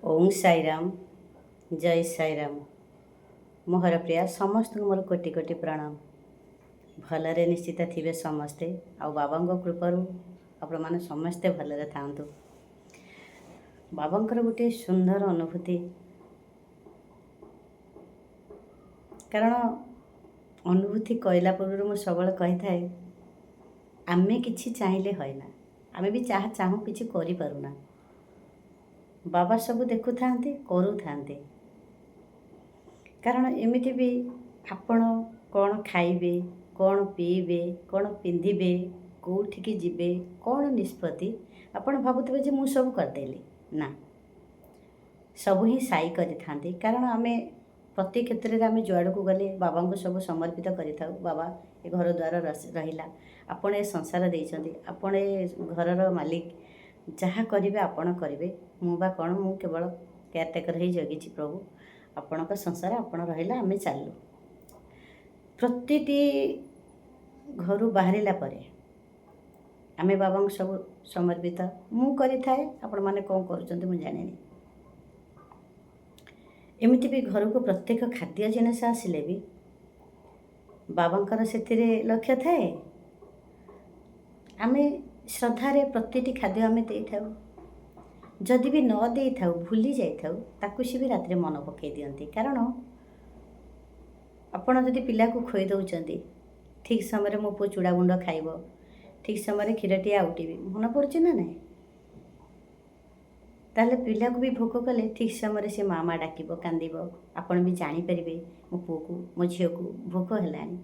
ओम साईराम जय साईराम मोहर प्रिया समस्त मोर कोटि कोटि प्रणाम। भलरे निश्चित थिबे समस्ते आ बाबा कृपारू आपण मैंने समस्ते भलरे थांतु। बाबांकर गोटे सुंदर अनुभूति कारण अनुभूति कहला पूर्व मुझे सब कही थाए आमे किछि चाहिए होइना आमे भी चाहूँ किछि करि पारुना। बाबा सब देखु थांती करू थांती कारण एमिति भी आपण कौन खाइबे कौन पीबे कौन पिंधिबे कौठिकी जिबे कौन निष्पत्ति आपण भाबुथिबे जे मु सब करदेली ना सब ही साई करि थांती कारण आमे प्रति क्षेत्र में आम जुआड़ को गले बाबा को सब समर्पित करिथाउ। बाबा ए घर द्वार रहिला आपण ए संसार देइछंती आपण ए घरर मालिक जहाँ करेंगे आपण करेंगे मुबा कौन मु केवल केयरटेकर ही जगिछि प्रभु आपण संसार आपण रहिला आम चलू। प्रतिटी घर बाहरिला परे आमे बाबा को सब समर्पित मु करि थाए आपण माने कौन करूछंती मु जानिनी। एमिति भी घर को प्रत्येक खाद्य जिनस आसिले भी बाबांकर से लक्ष्य थाए आमे श्रद्धारे प्रतिटी खाद्य आमे दे थाउ जदि भी न दे थाउ भूली जाई थाउ ताकु सी भी रात्रि मन पकई दियंती कारण आपण जदि पिला को खोई दउचंती ठीक समय मो पु चूड़ा गुंड खाइबो ठीक समय क्षीरटी आउटीबी मन पड़ुछि ना नहीं ताले पिला को भी भोक कले ठीक समय से मामा डाकिबो कांदिबो आपण भी जानी परिबे मो पु को मो झियो को भोक हेलानी।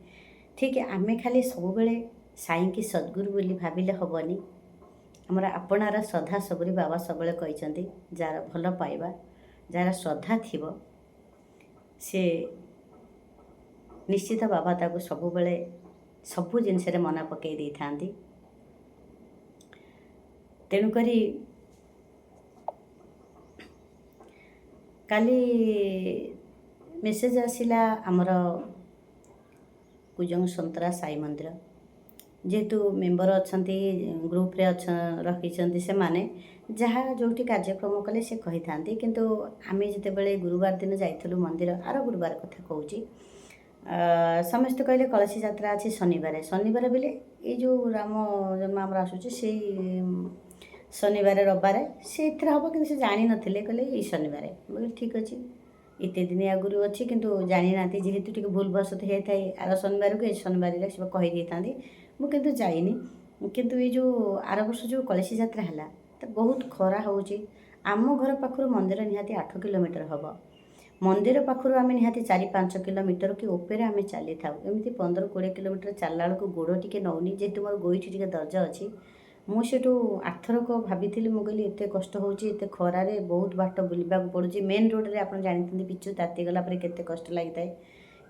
ठीक आमे खाली सब बेले साईं की सद्गुरु बोली भाविले हबनी आमर आपणार श्रद्धा सबरी बाबा सबले कहते जार भल पाइबा जार श्रद्धा थिबो से निश्चित बाबा ताको सब बेले सबु जिनस मन पकई दे थांती। तेणुकरी काली मेसेज आसिला आमर कुजंग संतरा साई मंदिर जेहेतु मेम्बर अच्छा ग्रुप रे रखी से माने जहाँ जो कार्यक्रम कले से कही था किंतु आमे जितेबाला गुरुवार दिन जाइलु मंदिर आर गुरुवार कथा कहूँ समस्त कहले कलसी यात्रा अच्छी शनिवार शनिवार बेले ये जो राम जन्म आमर आसूँ से शनिवार रविवार से हम कि जानी नथिले कहले ये शनिवार बोले ठीक अच्छे एत दिन आगुरी अच्छी किंतु जानी ना जेहेतु टी भूल भसत होता है आर शनिवार को शनिवार सब कहीदे था मु किंतु जाइनी किंतु ये जो आर वर्ष जो कलसी यात्रा है तो बहुत खरा होची आम घर पाखर मंदिर निहाती 8 किलोमीटर हम मंदिर पाखर आम निहाती 4-5 किलोमीटर कि ऊपर आम चली था एमती 15-20 किलोमीटर चलला बेलू गोड़ टी नौनी जेहेतु मोर गोईठी टी दर्ज अच्छी मुझे आठरक भाभी मुझे एत कष्ट होते खरारे बहुत बाट बुलवा पड़ुची मेन रोड रे आप जानते पिचु ताती गला केते कष्ट लगी था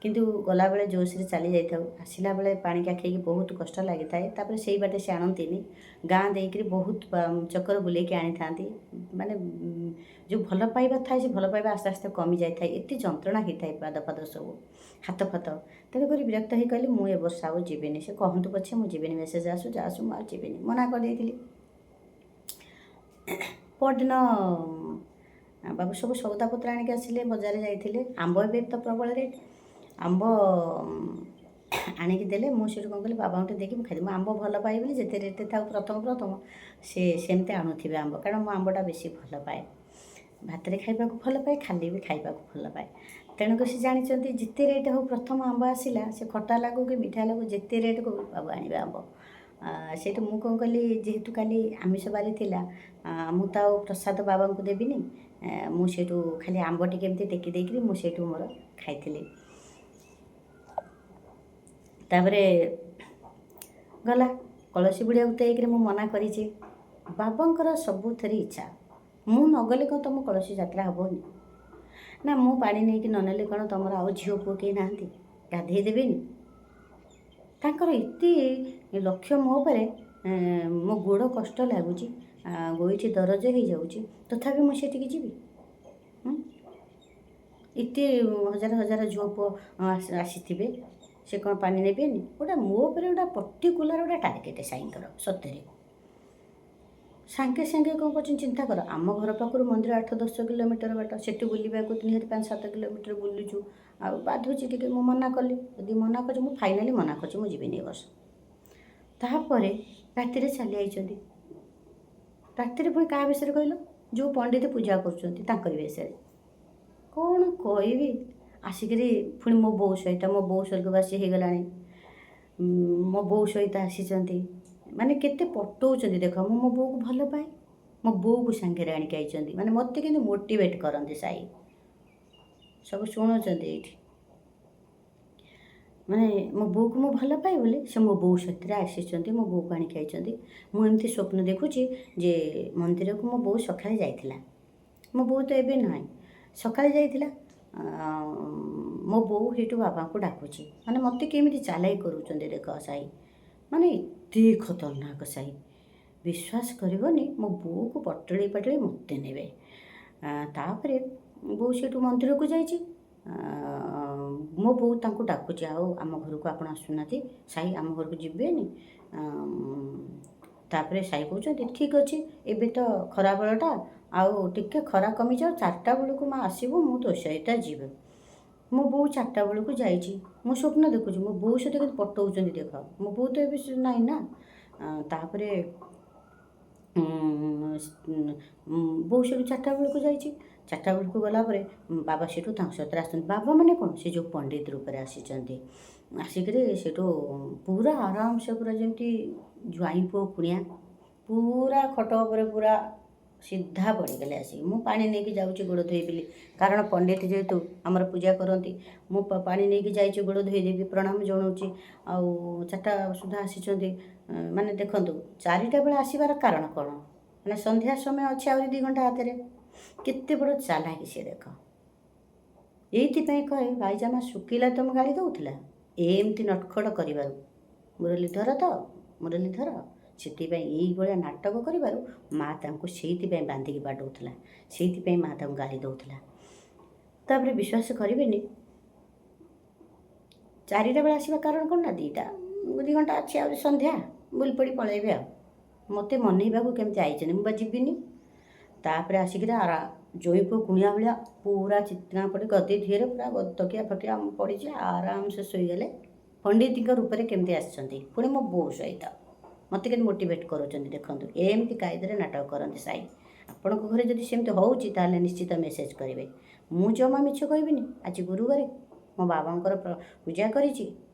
किंतु गला बेले जोश रे चली जाई आसला बेले पानी काखेकी बहुत कष्ट लगी था से बाटे से आणतीनी गाँ देकर बहुत चक्कर बुलेकी आनी था माने जो भल पाइबा था से भल पाइबा आस्ते आस्ते कमी जाए एत जंत्रणा होता है पाद पाद सब हाथ फात तेणुक विरक्त हो कहली मुझे वर्ष आउ जीवेनि से कहतु पछे मुझे जीवेनि मेसेज आसू मुझे जीवेनि मना कर परदिन बाबू सब सौदापत्र आणिक आसिले बजार जाइए आंब ए तो प्रबल रेट आंब आणिक देले मुझे कौन कली बाबा देखी मुझे खाई आंब भल पाए बोली जिते रेट था प्रथम सेमती आणुवे आंब कारण मो आंबटा बेसी भल पाए भात रे खाइबा को भल पाए खाली भी खाइबा को भल पाए तेणुक से जानते जिते रेट हो प्रथम आंब आसला से खटा लागू कि मिठा लागू जिते रेट को बाबू आने आंब से मुझे कौन कली जेहेतु काली आमिष बारी थिला मु तो प्रसाद बाबा को देविनी मुझे खाली आंब टी केमती टेकी देकरी मुझे मोर खाई तापरे गला कलसी बुढ़िया उतैक मु मना करी बाबांकर सबुथरी इच्छा मु नगले कौन तुम कलसी यात्रा हेनी ना मु पानी नहीं कि ननेले कौन तुम आउ झील पुओ कहीं ना गाधे देवेनि तांकर एत लक्ष्य मो पर मो गोड़ कष्ट लगुच गोईठी दरज हो जाऊँगी तथापि मुझे जी एत हजार हजार झील पुओ आसी से कौन पानी नेबेनि गोटा मो पर गोटा पर्टिकुलर गोटा टार्गेट साईंकर सत्य ସାଙ୍ଗେ ସାଙ୍ଗେ କ'ଣ କରୁଛନ୍ତି ଚିନ୍ତା କର, ଆମ ଘର ପାଖରୁ ମନ୍ଦିର 8-10 କିଲୋମିଟର ବାଟ, ସେଠି ବୁଲିବାକୁ ନିହାତି 5-7 କିଲୋମିଟର ବୁଲୁଛୁ। ଆଉ ବାଧୁଛି ଟିକେ, ମୁଁ ମନା କଲି। ଯଦି ମନା କରୁଛି, ମୁଁ ଫାଇନାଲି ମନା କରୁଛି, ମୁଁ ଯିବିନି ଏ ବର୍ଷ। ତାପରେ ରାତିରେ ଚାଲି ଯାଇଛନ୍ତି। ରାତିରେ ପୁଣି କାହା ବିଷୟରେ କହିଲ? ଯେଉଁ ପଣ୍ଡିତ ପୂଜା କରୁଛନ୍ତି ତାଙ୍କରି ବିଷୟରେ। କ'ଣ କହିବି? ଆସିକିରି ପୁଣି ମୋ ବୋଉ ସହିତ, ମୋ ବୋଉ ସ୍ୱର୍ଗବାସୀ ହେଇଗଲାଣି, ମୋ ବୋଉ ସହିତ ଆସିଛନ୍ତି। ମାନେ କେତେ ପଟଉଛନ୍ତି ଦେଖ। ମୁଁ ମୋ ବୋଉକୁ ଭଲ ପାଏ, ମୋ ବୋଉକୁ ସାଙ୍ଗରେ ଆଣିକି ଆଇଛନ୍ତି। ମାନେ ମୋତେ କିନ୍ତୁ ମୋଟିଭେଟ୍ କରନ୍ତି ସାଇ। ସବୁ ଶୁଣୁଛନ୍ତି ଏଇଠି। ମାନେ ମୋ ବୋଉକୁ ମୁଁ ଭଲ ପାଏ ବୋଲି ସେ ମୋ ବୋଉ ସାଥିରେ ଆସିଛନ୍ତି, ମୋ ବୋଉକୁ ଆଣିକି ଆଇଛନ୍ତି। ମୁଁ ଏମିତି ସ୍ୱପ୍ନ ଦେଖୁଛି ଯେ ମନ୍ଦିରକୁ ମୋ ବୋଉ ସକାଳେ ଯାଇଥିଲା। ମୋ ବୋଉ ତ ଏବେ ନାହିଁ, ସକାଳେ ଯାଇଥିଲା। ମୋ ବୋଉ ସେଇଠୁ ବାବାଙ୍କୁ ଡାକୁଛି। ମାନେ ମୋତେ କେମିତି ଚାଲାକି କରୁଛନ୍ତି ଦେଖ ସାଇ। ମାନେ ଏତେ ଖତରନାକ ସାଇ, ବିଶ୍ୱାସ କରିବନି। ମୋ ବୋଉକୁ ପଟଳେଇ ପଟଳେଇ ମୋତେ ନେବେ। ତାପରେ ବୋଉ ସେଇଠୁ ମନ୍ଦିରକୁ ଯାଇଛି। ମୋ ବୋଉ ତାଙ୍କୁ ଡାକୁଛି, ଆଉ ଆମ ଘରକୁ ଆପଣ ଆସୁନାହାନ୍ତି ସାଇ, ଆମ ଘରକୁ ଯିବେନି। ତାପରେ ସାଇ କହୁଛନ୍ତି ଠିକ୍ ଅଛି, ଏବେ ତ ଖରାବେଳଟା, ଆଉ ଟିକେ ଖରା କମିଯାଉ, 4ଟା ବେଳକୁ ମା ଆସିବୁ, ମୁଁ ତୋ ସହିତ ଯିବି। ମୋ ବୋଉ 4ଟା ବେଳକୁ ଯାଇଛି। ମୁଁ ସ୍ୱପ୍ନ ଦେଖୁଛି ମୋ ବୋଉ ସହିତ କେତେ ପଟଉଛନ୍ତି ଦେଖ। ମୋ ବୋଉ ତ ଏବେ ନାହିଁ ନା। ତାପରେ ବୋଉ ସେଠୁ 4ଟା ବେଳକୁ ଯାଇଛି। 4ଟା ବେଳକୁ ଗଲା ପରେ ବାବା ସେଠୁ ତାଙ୍କ ସହିତ ଆସିଛନ୍ତି। ବାବା ମାନେ କ'ଣ, ସେ ଯେଉଁ ପଣ୍ଡିତ ରୂପରେ ଆସିଛନ୍ତି। ଆସିକିରି ସେଠୁ ପୁରା ଆରାମସେ, ପୁରା ଯେମିତି ଜ୍ୱାଇଁ ପୁଅ କୁଣିଆ, ପୁରା ଖଟ ଉପରେ ପୁରା ସିଧା ପଡ଼ିଗଲେ ଆସିକି। ମୁଁ ପାଣି ନେଇକି ଯାଉଛି ଗୋଡ଼ ଧୋଇବି, କାରଣ ପଣ୍ଡିତ ଯେହେତୁ ଆମର ପୂଜା କରନ୍ତି। ମୁଁ ପାଣି ନେଇକି ଯାଇଛି, ଗୋଡ଼ ଧୋଇଦେବି, ପ୍ରଣାମ ଜଣାଉଛି। ଆଉ 4ଟା ସୁଦ୍ଧା ଆସିଛନ୍ତି। ମାନେ ଦେଖନ୍ତୁ 4ଟା ବେଳେ ଆସିବାର କାରଣ କ'ଣ? ମାନେ ସନ୍ଧ୍ୟା ସମୟ ଅଛି, ଆହୁରି 2 ଘଣ୍ଟା ହାତରେ। କେତେ ବଡ଼ ଚାଲାକି ସିଏ ଦେଖ। ଏଇଥିପାଇଁ କହେ ପାଇଜାମା ଶୁଖିଲା ତ ମୁଁ ଗାଳି ଦେଉଥିଲା, ଏମିତି ନଟଖଟ କରିବାରୁ। ମୁରଲୀଧର ତ ମୁରଲୀଧର, ସେଥିପାଇଁ ଏଇଭଳିଆ ନାଟକ କରିବାରୁ ମା ତାଙ୍କୁ ସେଇଥିପାଇଁ ବାନ୍ଧିକି ବାଡ଼ଉଥିଲା, ସେଇଥିପାଇଁ ମା ତାଙ୍କୁ ଗାଳି ଦେଉଥିଲା। ତାପରେ ବିଶ୍ୱାସ କରିବେନି, 4ଟା ବେଳେ ଆସିବା କାରଣ କ'ଣ ନା, 2 ଘଣ୍ଟା ଅଛି, ଆହୁରି ସନ୍ଧ୍ୟା, ବୁଲି ପଡ଼ି ପଳେଇବେ ଆଉ। ମୋତେ ମନେଇବାକୁ କେମିତି ଆଇଛନ୍ତି, ମୁଁ ବା ଯିବିନି। ତାପରେ ଆସିକିରି ଜ୍ୱାଇଁ ପୁଅ କୁଣିଆ ଭଳିଆ ପୁରା ଚିତ୍କାଁ ପଡ଼ି ଗଦି ଧିଅରେ ପୁରା ତକିଆ ଫକିଆ ପଡ଼ିଛି, ଆରାମସେ ଶୋଇଗଲେ। ପଣ୍ଡିତଙ୍କ ରୂପରେ କେମିତି ଆସିଛନ୍ତି, ପୁଣି ମୋ ବୋଉ ସହିତ। ମୋତେ କେମିତି ମୋଟିଭେଟ୍ କରୁଛନ୍ତି ଦେଖନ୍ତୁ। ଏମିତି କାଇଦାରେ ନାଟକ କରନ୍ତି ସାଇ। ଆପଣଙ୍କ ଘରେ ଯଦି ସେମିତି ହେଉଛି ତାହେଲେ ନିଶ୍ଚିତ ମେସେଜ୍ କରିବେ। ମୁଁ ଜମା ମିଛ କହିବିନି। ଆଜି ଗୁରୁବାରେ ମୋ ବାବାଙ୍କର ପୂଜା କରିଛି,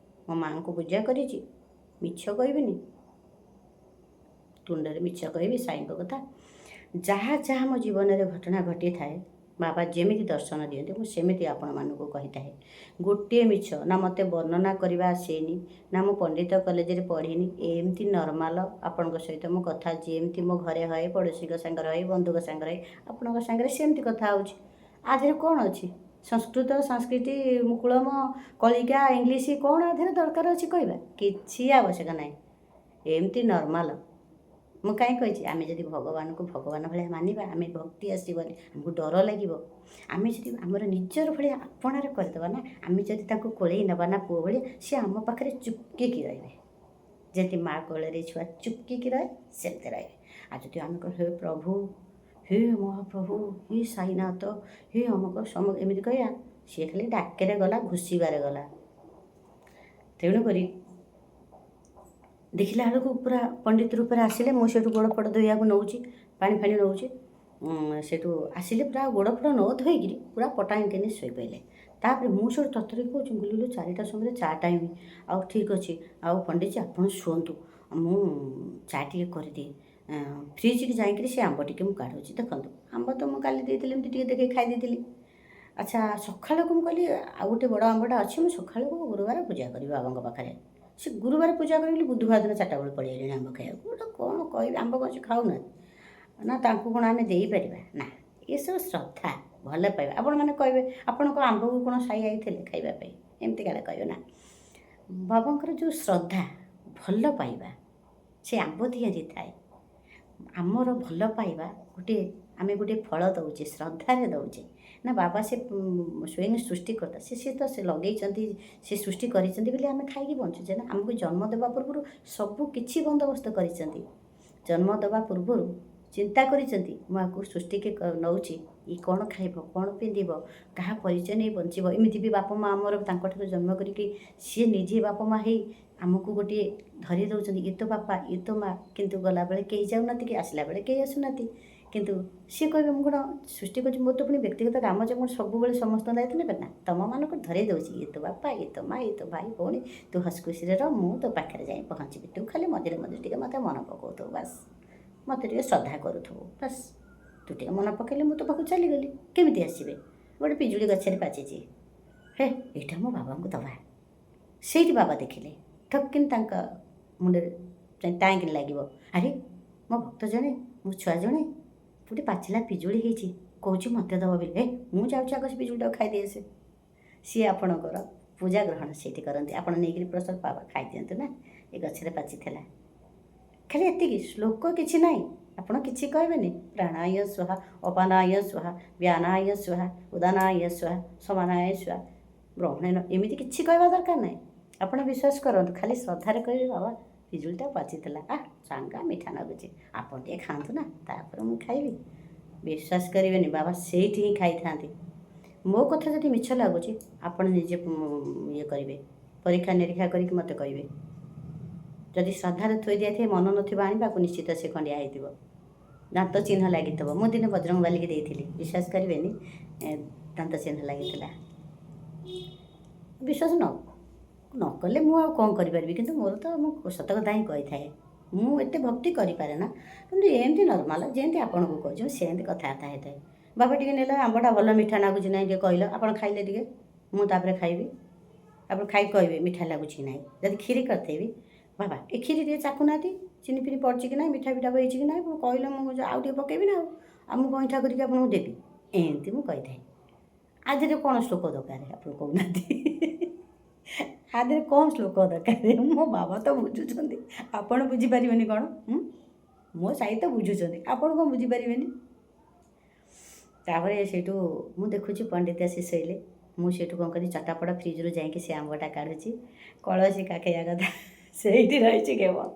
ମୋ ମାଆଙ୍କୁ ପୂଜା କରିଛି, ମିଛ କହିବିନି। ତୁଣ୍ଡରେ ମିଛ କହିବି ସାଇଙ୍କ କଥା। ଯାହା ଯାହା ମୋ ଜୀବନରେ ଘଟଣା ଘଟିଥାଏ, ବାବା ଯେମିତି ଦର୍ଶନ ଦିଅନ୍ତି ମୁଁ ସେମିତି ଆପଣମାନଙ୍କୁ କହିଥାଏ। ଗୋଟିଏ ମିଛ ନା ମୋତେ ବର୍ଣ୍ଣନା କରିବା ଆସେନି, ନା ମୁଁ ପଣ୍ଡିତ କଲେଜରେ ପଢ଼ିନି। ଏମିତି ନର୍ମାଲ ଆପଣଙ୍କ ସହିତ ମୁଁ କଥା ଯେମିତି ମୋ ଘରେ ହଏ, ପଡ଼ୋଶୀଙ୍କ ସାଙ୍ଗରେ ହଏ, ବନ୍ଧୁଙ୍କ ସାଙ୍ଗରେ ହଏ, ଆପଣଙ୍କ ସାଙ୍ଗରେ ସେମିତି କଥା ହେଉଛି। ଆ ଦେହରେ କ'ଣ ଅଛି? ସଂସ୍କୃତ, ସଂସ୍କୃତି, ମୁକୁଳମ, କଳିକା, ଇଂଲିଶ କ'ଣ ଆ ଦେହରେ ଦରକାର ଅଛି କହିବା? କିଛି ଆବଶ୍ୟକ ନାହିଁ। ଏମିତି ନର୍ମାଲ। ମୁଁ କାହିଁ କହିଛି, ଆମେ ଯଦି ଭଗବାନଙ୍କୁ ଭଗବାନ ଭଳିଆ ମାନିବା, ଆମେ ଭକ୍ତି ଆସିବନି, ଆମକୁ ଡର ଲାଗିବ। ଆମେ ଯଦି ଆମର ନିଜର ଭଳିଆ ଆପଣାରେ କରିଦେବା ନା, ଆମେ ଯଦି ତାଙ୍କୁ କୋଳେଇ ନେବା ନା ପୁଅ ଭଳିଆ, ସେ ଆମ ପାଖରେ ଚୁପକିକି ରହିବେ। ଯେମିତି ମା କୋଳରେ ଛୁଆ ଚୁପକିକି ରହେ, ସେମିତି ରହିବେ। ଆଉ ଯଦି ଆମେ ହେ ପ୍ରଭୁ, ହେ ମହାପ୍ରଭୁ, ହେ ସାଇନାଥ, ହେ ଅମକ ସମକ ଏମିତି କହିବା, ସିଏ ଖାଲି ଡାକେରେ ଗଲା, ଘୁଷିବାରେ ଗଲା। ତେଣୁକରି ଦେଖିଲା ବେଳକୁ ପୁରା ପଣ୍ଡିତ ରୂପରେ ଆସିଲେ। ମୁଁ ସେଠୁ ଗୋଡ଼ ଫୋଡ଼ ଧୋଇବାକୁ ନେଉଛି, ପାଣି ଫାଣି ନେଉଛି। ସେଠୁ ଆସିଲେ, ପୁରା ଗୋଡ଼ ଫୋଡ଼ ନ ଧୋଇକିରି ପୁରା ପଟାଙ୍ଗ କିନି ଶୋଇପଡ଼ିଲେ। ତାପରେ ମୁଁ ସେଠୁ ତରତର କହୁଛି, ବୁଲିଲୁ 4ଟା ସମୟରେ ଚା ଟାଇମ୍, ଆଉ ଠିକ୍ ଅଛି, ଆଉ ପଣ୍ଡିତଜୀ ଆପଣ ଶୁଅନ୍ତୁ, ମୁଁ ଚା ଟିକେ କରିଦିଏ। ଫ୍ରିଜ୍କି ଯାଇକିରି ସେ ଆମ୍ବ ଟିକେ ମୁଁ କାଢ଼ୁଛି। ଦେଖନ୍ତୁ ଆମ୍ବ ତ ମୁଁ କାଲି ଦେଇଥିଲି, ଏମିତି ଟିକେ ଦେଖେଇ ଖାଇ ଦେଇଥିଲି। ଆଚ୍ଛା, ସକାଳକୁ ମୁଁ କହିଲି ଆଉ ଗୋଟେ ବଡ଼ ଆମ୍ବଟା ଅଛି, ମୁଁ ସକାଳକୁ ଗୁରୁବାର ପୂଜା କରିବି ବାବାଙ୍କ ପାଖରେ। ସେ ଗୁରୁବାର ପୂଜା କରିଲି, ବୁଧବାର ଦିନ 4ଟା ବେଳେ ପଳେଇ ଆଇଲେଣି ଆମ୍ବ ଖାଇବାକୁ। ଗୋଟେ କ'ଣ କହିବି, ଆମ୍ବ କ'ଣ ସେ ଖାଉନାହାନ୍ତି ନା, ତାଙ୍କୁ କ'ଣ ଆମେ ଦେଇପାରିବା ନା? ଏସବୁ ଶ୍ରଦ୍ଧା, ଭଲ ପାଇବା। ଆପଣମାନେ କହିବେ ଆପଣଙ୍କ ଆମ୍ବକୁ କ'ଣ ସାଇ ଆଇଥିଲେ ଖାଇବା ପାଇଁ, ଏମିତି କାଳେ କହିବେ ନା। ବାବାଙ୍କର ଯେଉଁ ଶ୍ରଦ୍ଧା, ଭଲ ପାଇବା, ସେ ଆମ୍ବ ତିଆରି ଥାଏ। ଆମର ଭଲ ପାଇବା ଆମେ ଗୋଟିଏ ଫଳ ଦେଉଛେ, ଶ୍ରଦ୍ଧାରେ ଦେଉଛେ ନା। ବାବା ସେ ସ୍ୱୟଂ ସୃଷ୍ଟିକର୍ତ୍ତା, ସେ ତ ସେ ଲଗେଇଛନ୍ତି, ସେ ସୃଷ୍ଟି କରିଛନ୍ତି ବୋଲି ଆମେ ଖାଇକି ବଞ୍ଚୁଛେ ନା। ଆମକୁ ଜନ୍ମ ଦେବା ପୂର୍ବରୁ ସବୁ କିଛି ବନ୍ଦୋବସ୍ତ କରିଛନ୍ତି। ଜନ୍ମ ଦେବା ପୂର୍ବରୁ ଚିନ୍ତା କରିଛନ୍ତି ମୁଁ ଆକୁ ସୃଷ୍ଟିକି ନେଉଛି, ଇ କ'ଣ ଖାଇବ, କ'ଣ ପିନ୍ଧିବ, କାହା ପରିଚୟ ନେଇ ବଞ୍ଚିବ। ଏମିତି ବି ବାପା ମା' ଆମର ତାଙ୍କଠାରୁ ଜନ୍ମ କରିକି ସିଏ ନିଜେ ବାପା ମା' ହେଇ ଆମକୁ ଗୋଟିଏ ଧରି ଦେଉଛନ୍ତି, ଇଏ ତ ବାପା, ଇଏ ତ ମା'। କିନ୍ତୁ ଗଲାବେଳେ କେହି ଯାଉନାହାନ୍ତି, କି ଆସିଲା ବେଳେ କେହି ଆସୁନାହାନ୍ତି। କିନ୍ତୁ ସିଏ କହିବେ ମୁଁ କ'ଣ ସୃଷ୍ଟି କରୁଛି, ମୋର ତ ପୁଣି ବ୍ୟକ୍ତିଗତ କାମ ଯେ ମୁଁ ସବୁବେଳେ ସମସ୍ତଙ୍କ ଦାୟିତ୍ୱ ନେବେ ନା। ତୁମମାନଙ୍କୁ ଧରେଇ ଦେଉଛି, ଇଏ ତ ବାପା, ଇଏ ତ ମା', ଇଏ ତ ଭାଇ ଭଉଣୀ। ତୁ ହସ ଖୁସିରେ ରହ, ମୁଁ ତୋ ପାଖରେ ଯାଇ ପହଞ୍ଚିବି। ତୁ ଖାଲି ମଝିରେ ମଝିରେ ଟିକେ ମୋତେ ମନେ ପକାଉଥିବୁ, ବାସ୍। ମୋତେ ଟିକେ ଶ୍ରଦ୍ଧା କରୁଥିବୁ, ବାସ୍। ତୁ ଟିକେ ମନେ ପକାଇଲେ ମୁଁ ତୋ ପାଖକୁ ଚାଲିଗଲି। କେମିତି ଆସିବେ? ଗୋଟେ ପିଜୁଳି ଗଛରେ ପାଚିଛି, ହେ ଏଇଟା ମୋ ବାବାଙ୍କୁ ଦେବା। ସେଇଠି ବାବା ଦେଖିଲେ, ଠକିନି ତାଙ୍କ ମୁଣ୍ଡରେ ଟାଇଁକିନି ଲାଗିବ, ଆରେ ମୋ ଭକ୍ତ ଜଣେ, ମୋ ଛୁଆ ଜଣେ ଗୋଟେ ପାଚିଲା ପିଜୁଳି ହେଇଛି, କହୁଛି ମୋତେ ଦେବ ବୋଲି। ହେ ମୁଁ ଯାଉଛି ଆଗ ସେ ପିଜୁଳିଟାକୁ ଖାଇଦେଇ ଆସେ। ସିଏ ଆପଣଙ୍କର ପୂଜା ଗ୍ରହଣ ସେଇଠି କରନ୍ତି। ଆପଣ ନେଇକରି ପ୍ରସାଦ ବାବା ଖାଇଦିଅନ୍ତୁ ନା, ଏ ଗଛରେ ପାଚିଥିଲା। ଖାଲି ଏତିକି, ଶ୍ଲୋକ କିଛି ନାହିଁ। ଆପଣ କିଛି କହିବେନି, ପ୍ରାଣାୟ ସ୍ୱାହା, ଅପାନାୟ ସ୍ୱାହା, ବ୍ୟାନାୟ ସ୍ୱାହା, ଉଦାନାୟ ସ୍ୱାହା, ସମାନାୟ ସ୍ୱାହା, ବ୍ରହ୍ମଣେନ, ଏମିତି କିଛି କହିବା ଦରକାର ନାହିଁ। ଆପଣ ବିଶ୍ୱାସ କରନ୍ତୁ, ଖାଲି ଶ୍ରଦ୍ଧାରେ କହିବେ ବାବା ପିଜୁଳିଟା ପାଚିଥିଲା, ଚାଙ୍ଗା ମିଠା ଲାଗୁଛି, ଆପଣ ଟିକେ ଖାଆନ୍ତୁ ନା, ତାପରେ ମୁଁ ଖାଇବି। ବିଶ୍ୱାସ କରିବେନି, ବାବା ସେଇଠି ହିଁ ଖାଇଥାନ୍ତି। ମୋ କଥା ଯଦି ମିଛ ଲାଗୁଛି ଆପଣ ନିଜେ ଇଏ କରିବେ, ପରୀକ୍ଷା ନିରୀକ୍ଷା କରିକି ମୋତେ କହିବେ। ଯଦି ଶ୍ରଦ୍ଧାରେ ଥୋଇ ଦିଆଥିବେ, ମନ ନଥିବ ଆଣିବାକୁ, ନିଶ୍ଚିତ ସେ ଖଣ୍ଡିଆ ହେଇଥିବ, ଦାନ୍ତ ଚିହ୍ନ ଲାଗିଥିବ। ମୁଁ ଦିନେ ବଜରଙ୍ଗବାଲିକି ଦେଇଥିଲି, ବିଶ୍ୱାସ କରିବେନି, ଦାନ୍ତ ଚିହ୍ନ ଲାଗିଥିଲା। ବିଶ୍ୱାସ ନ କଲେ ମୁଁ ଆଉ କ'ଣ କରିପାରିବି। କିନ୍ତୁ ମୋର ତ ମୁଁ ସତ କଥା ହିଁ କହିଥାଏ। ମୁଁ ଏତେ ଭକ୍ତି କରିପାରେ ନା, କିନ୍ତୁ ଏମିତି ନର୍ମାଲ୍ ଯେମିତି ଆପଣଙ୍କୁ କହୁଛି ମୁଁ ସେମିତି କଥାବାର୍ତ୍ତା ହେଇଥାଏ। ବାବା ଟିକେ ନେଲେ, ଆମ୍ବଟା ଭଲ ମିଠା ଲାଗୁଛି ନାହିଁ ଟିକେ କହିଲ, ଆପଣ ଖାଇଲେ ଟିକେ, ମୁଁ ତାପରେ ଖାଇବି। ଆପଣ ଖାଇକି କହିବେ ମିଠା ଲାଗୁଛି କି ନାହିଁ। ଯଦି କ୍ଷୀରି କରିଥିବି, ବାବା ଏ କ୍ଷୀରି ଟିକେ ଚାଖୁନାହାନ୍ତି, ଚିନି ଫିନି ପଡ଼ିଛି କି ନାହିଁ, ମିଠା ଫିଠା ହେଇଛି କି ନାହିଁ, ମୁଁ କହିଲେ ମୁଁ ଆଉ ଟିକେ ପକାଇବି ନା, ଆଉ ମୁଁ ଗଇଁଠା କରିକି ଆପଣଙ୍କୁ ଦେବି। ଏମିତି ମୁଁ କହିଥାଏ। ଆ ଦେହରେ କ'ଣ ଶ୍ଲୋକ ଦରକାର ଆପଣ କହୁନାହାନ୍ତି? ଆ ଦେହରେ କ'ଣ ଶ୍ଲୋକ ଦରକାର? ମୋ ବାବା ତ ବୁଝୁଛନ୍ତି, ଆପଣ ବୁଝିପାରିବେନି କ'ଣ? ମୋ ସାଇ ତ ବୁଝୁଛନ୍ତି, ଆପଣ କ'ଣ ବୁଝିପାରିବେନି? ତାପରେ ସେଇଠୁ ମୁଁ ଦେଖୁଛି ପଣ୍ଡିତ ଆସି ଶୋଇଲେ। ମୁଁ ସେଇଠୁ କ'ଣ କଲି, ଚଟାପଟ ଫ୍ରିଜରୁ ଯାଇକି ସେ ଆମ୍ବଟା କାଢ଼ୁଛି, କଳସି କାଖେଇବା କଥା ସେଇଠି ରହିଛି କେବଳ।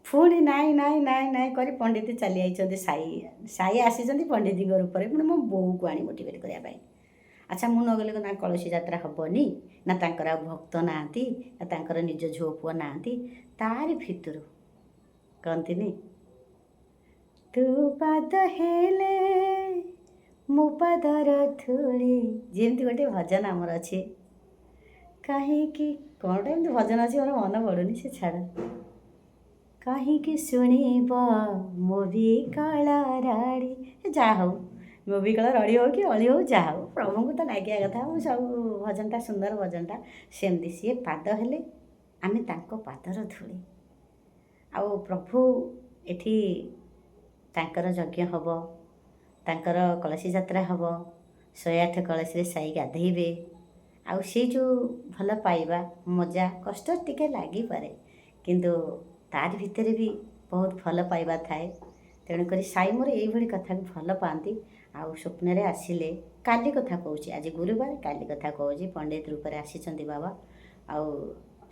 ପୁଣି ନାଇଁ ନାଇଁ ନାଇଁ ନାଇଁ କରି ପଣ୍ଡିତ ଚାଲି ଯାଇଛନ୍ତି, ସାଇ ଆସିଛନ୍ତି ପଣ୍ଡିତଙ୍କ ରୂପରେ, ପୁଣି ମୋ ବୋଉକୁ ଆଣି ମୋଟିଭେଟ୍ କରିବା ପାଇଁ। ଆଚ୍ଛା ମୁଁ ନଗଲେ ନା କଳସି ଯାତ୍ରା ହେବନି ନା, ତାଙ୍କର ଆଉ ଭକ୍ତ ନାହାନ୍ତି ନା, ତାଙ୍କର ନିଜ ଝିଅ ପୁଅ ନାହାନ୍ତି। ତାରି ଭିତରୁ କହନ୍ତିନି, ତୁ ପାଦ ହେଲେ ମୋ ପାଦର ଧୂଳି, ଯେମିତି ଗୋଟେ ଭଜନ ଆମର ଅଛି, କାହିଁକି କ'ଣଟା ଏମିତି ଭଜନ ଅଛି, ମୋର ମନେ ପଡ଼ୁନି, ସେ ଛାଡ଼। କାହିଁକି ଶୁଣିବ ମୋ ବିକଳ ରଡ଼ି, ଯାହା ହଉ ମୋ ବିକଳ ରଡ଼ି ହଉ କି ଅଳି ହଉ, ଯାହା ହଉ ପ୍ରଭୁଙ୍କୁ ତ ଲାଗିବା କଥା। ମୁଁ ସବୁ ଭଜନଟା ସୁନ୍ଦର ଭଜନଟା ସେମିତି, ସିଏ ପାଦ ହେଲେ ଆମେ ତାଙ୍କ ପାଦର ଧୂଳି। ଆଉ ପ୍ରଭୁ ଏଠି ତାଙ୍କର ଯଜ୍ଞ ହେବ, ତାଙ୍କର କଳସି ଯାତ୍ରା ହେବ, 108 କଳସିରେ ସାଇ ଗାଧେଇବେ। ଆଉ ସେଇ ଯେଉଁ ଭଲ ପାଇବା, ମଜା, କଷ୍ଟ ଟିକେ ଲାଗିପାରେ, କିନ୍ତୁ ତାରି ଭିତରେ ବି ବହୁତ ଭଲ ପାଇବା ଥାଏ। ତେଣୁକରି ସାଇ ମୋର ଏଇଭଳି କଥାକୁ ଭଲ ପାଆନ୍ତି। ଆଉ ସ୍ୱପ୍ନରେ ଆସିଲେ, କାଲି କଥା କହୁଛି, ଆଜି ଗୁରୁବାର, କାଲି କଥା କହୁଛି, ପଣ୍ଡିତ ରୂପରେ ଆସିଛନ୍ତି ବାବା। ଆଉ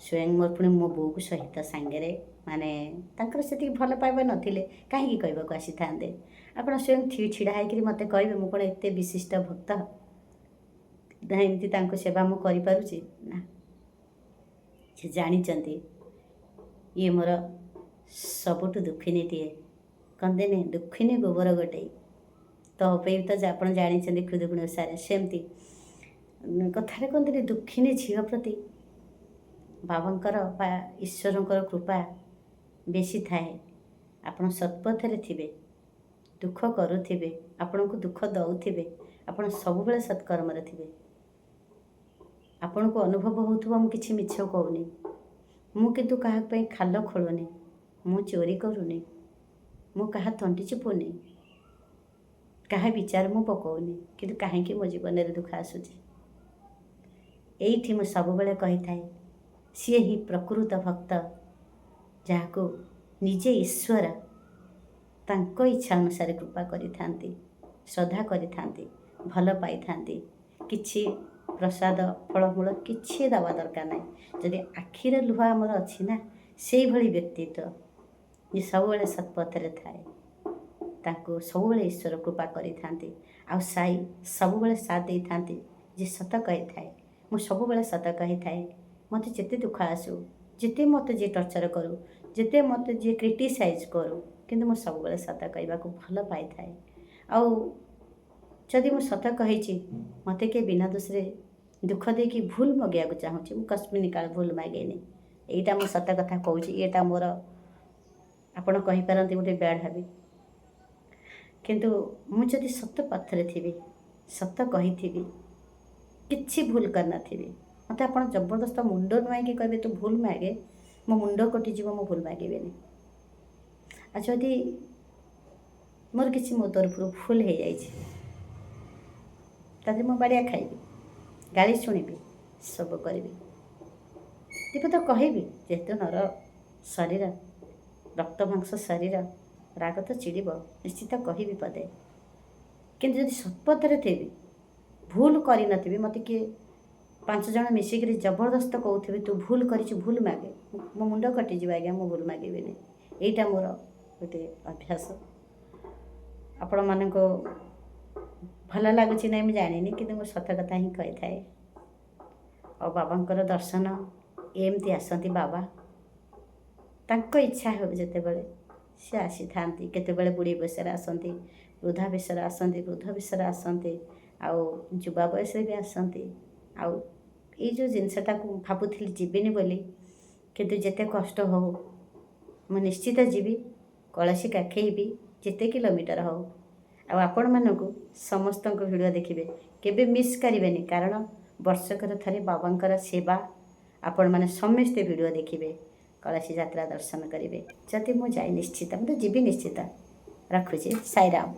ସ୍ୱୟଂ ମୋର ପୁଣି ମୋ ବୋଉକୁ ସହିତ ସାଙ୍ଗରେ, ମାନେ ତାଙ୍କର ସେତିକି ଭଲ ପାଇବା ନଥିଲେ କାହିଁକି କହିବାକୁ ଆସିଥାନ୍ତେ। ଆପଣ ସ୍ୱୟଂ ଛିଡ଼ା ହେଇକିରି ମୋତେ କହିବେ ମୁଁ କ'ଣ ଏତେ ବିଶିଷ୍ଟ ଭକ୍ତ ନା, ଏମିତି ତାଙ୍କ ସେବା ମୁଁ କରିପାରୁଛି ନା। ସେ ଜାଣିଛନ୍ତି ଇଏ ମୋର ସବୁଠୁ ଦୁଃଖିନୀଟିଏ, କହନ୍ତିନି ଦୁଃଖିନୀ ଗୋବର ଗୋଟେଇ, ତ ପାଇଁ ତ ଆପଣ ଜାଣିଛନ୍ତି ଖୁଦୁରୁକୁଣୀ ଓଷାରେ ସେମିତି କଥାରେ କହନ୍ତିନି, ଦୁଃଖିନୀ ଝିଅ ପ୍ରତି ବାବାଙ୍କର ବା ଈଶ୍ୱରଙ୍କର କୃପା ବେଶୀ ଥାଏ। ଆପଣ ସତ୍ପଥରେ ଥିବେ, ଦୁଃଖ କରୁଥିବେ, ଆପଣଙ୍କୁ ଦୁଃଖ ଦେଉଥିବେ, ଆପଣ ସବୁବେଳେ ସତ୍କର୍ମରେ ଥିବେ। ଆପଣଙ୍କୁ ଅନୁଭବ ହେଉଥିବ ମୁଁ କିଛି ମିଛ କହୁନି, ମୁଁ କିନ୍ତୁ କାହା ପାଇଁ ଖାଲ ଖୋଳୁନି, ମୁଁ ଚୋରି କରୁନି, ମୁଁ କାହା ତଣ୍ଟି ଚିପୁନି, କାହା ବିଚାର ମୁଁ ପକାଉନି, କିନ୍ତୁ କାହିଁକି ମୋ ଜୀବନରେ ଦୁଃଖ ଆସୁଛି। ଏଇଠି ମୁଁ ସବୁବେଳେ କହିଥାଏ, ସିଏ ହିଁ ପ୍ରକୃତ ଭକ୍ତ, ଯାହାକୁ ନିଜେ ଈଶ୍ୱର ତାଙ୍କ ଇଚ୍ଛା ଅନୁସାରେ କୃପା କରିଥାନ୍ତି, ଶ୍ରଦ୍ଧା କରିଥାନ୍ତି, ଭଲ ପାଇଥାନ୍ତି। କିଛି ପ୍ରସାଦ ଫଳମୂଳ କିଛି ଦେବା ଦରକାର ନାହିଁ। ଯଦି ଆଖିର ଲୁହ ଆମର ଅଛି ନା, ସେଇଭଳି ବ୍ୟକ୍ତିତ୍ୱ ଯେ ସବୁବେଳେ ସତ୍ପଥରେ ଥାଏ। ତାଙ୍କୁ ସବୁବେଳେ ଈଶ୍ୱର କୃପା କରିଥାନ୍ତି। ଆଉ ସାଇ ସବୁବେଳେ ସାଥ ଦେଇଥାନ୍ତି। ଯେ ସତ କହିଥାଏ, ମୁଁ ସବୁବେଳେ ସତ କହିଥାଏ। ମୋତେ ଯେତେ ଦୁଃଖ ଆସୁ, ଯେତେ ମୋତେ ଯିଏ ଟର୍ଚର କରୁ, ଯେତେ ମୋତେ ଯିଏ କ୍ରିଟିସାଇଜ୍ କରୁ, କିନ୍ତୁ ମୁଁ ସବୁବେଳେ ସତ କହିବାକୁ ଭଲ ପାଇଥାଏ। ଆଉ ଯଦି ମୁଁ ସତ କହିଛି, ମୋତେ କିଏ ବିନା ଦୋଷରେ ଦୁଃଖ ଦେଇକି ଭୁଲ ମଗିବାକୁ ଚାହୁଁଛି, ମୁଁ କସ୍ମିନି କାଳ ଭୁଲ ମାଗେନି। ଏଇଟା ମୁଁ ସତ କଥା କହୁଛି। ଏଇଟା ମୋର ଆପଣ କହିପାରନ୍ତି ଗୋଟେ ବ୍ୟାଡ୍ ହାବିଟ୍, କିନ୍ତୁ ମୁଁ ଯଦି ସତ ପଥରେ ଥିବି, ସତ କହିଥିବି, କିଛି ଭୁଲ କରିନଥିବି, ମୋତେ ଆପଣ ଜବରଦସ୍ତ ମୁଣ୍ଡ ନୁଆଁଇକି କହିବେ ତୁ ଭୁଲ ମାଗେ, ମୋ ମୁଣ୍ଡ କଟିଯିବ, ମୁଁ ଭୁଲ ମାଗିବିନି। ଆଉ ଯଦି ମୋର କିଛି ମୋ ତରଫରୁ ଭୁଲ ହେଇଯାଇଛି, ତାହେଲେ ମୁଁ ବାଡ଼ିଆ ଖାଇବି, ଗାଳି ଶୁଣିବି, ସବୁ କରିବି, ତ କହିବି। ଯେହେତୁ ନର ଶରୀର, ରକ୍ତ ମାଂସ ଶରୀର, ରାଗ ତ ଚିଡ଼ିବ, ନିଶ୍ଚିତ କହିବି ପଦେ। କିନ୍ତୁ ଯଦି ସତ୍ପଥରେ ଥିବି, ଭୁଲ କରିନଥିବି, ମୋତେ କିଏ 5 ଜଣ ମିଶିକିରି ଜବରଦସ୍ତ କହୁଥିବେ ତୁ ଭୁଲ କରିଛୁ, ଭୁଲ ମାଗେ, ମୋ ମୁଣ୍ଡ କଟିଯିବ ଆଜ୍ଞା, ମୁଁ ଭୁଲ ମାଗିବିନି। ଏଇଟା ମୋର ଗୋଟେ ଅଭ୍ୟାସ। ଆପଣମାନଙ୍କୁ ଭଲ ଲାଗୁଛି ନାହିଁ ମୁଁ ଜାଣିନି, କିନ୍ତୁ ମୁଁ ସତ କଥା ହିଁ କହିଥାଏ। ଆଉ ବାବାଙ୍କର ଦର୍ଶନ ଏମିତି ଆସନ୍ତି ବାବା, ତାଙ୍କ ଇଚ୍ଛା ହେବ ଯେତେବେଳେ ସେ ଆସିଥାନ୍ତି। କେତେବେଳେ ବୁଢ଼ୀ ବେଶରେ ଆସନ୍ତି, ବୃଦ୍ଧା ବେଶରେ ଆସନ୍ତି, ବୃଦ୍ଧ ବେଶରେ ଆସନ୍ତି, ଆଉ ଯୁବା ବୟସରେ ବି ଆସନ୍ତି। ଆଉ ଏଇ ଯେଉଁ ଜିନିଷଟାକୁ ଭାବୁଥିଲି ଯିବିନି ବୋଲି, କିନ୍ତୁ ଯେତେ କଷ୍ଟ ହଉ ମୁଁ ନିଶ୍ଚିତ ଯିବି, କଳସୀ କାଖେଇବି, ଯେତେ କିଲୋମିଟର ହଉ। ଆଉ ଆପଣମାନଙ୍କୁ ସମସ୍ତଙ୍କ ଭିଡ଼ିଓ ଦେଖିବେ, କେବେ ମିସ୍ କରିବେନି, କାରଣ ବର୍ଷକରେ ଥରେ ବାବାଙ୍କର ସେବା। ଆପଣମାନେ ସମସ୍ତେ ଭିଡ଼ିଓ ଦେଖିବେ, କଳସୀ ଯାତ୍ରା ଦର୍ଶନ କରିବେ। ଯଦି ମୁଁ ଯାଇ ନିଶ୍ଚିତ, ମୁଁ ତ ଯିବି ନିଶ୍ଚିତ। ରଖୁଛି, ସାଇରାମ।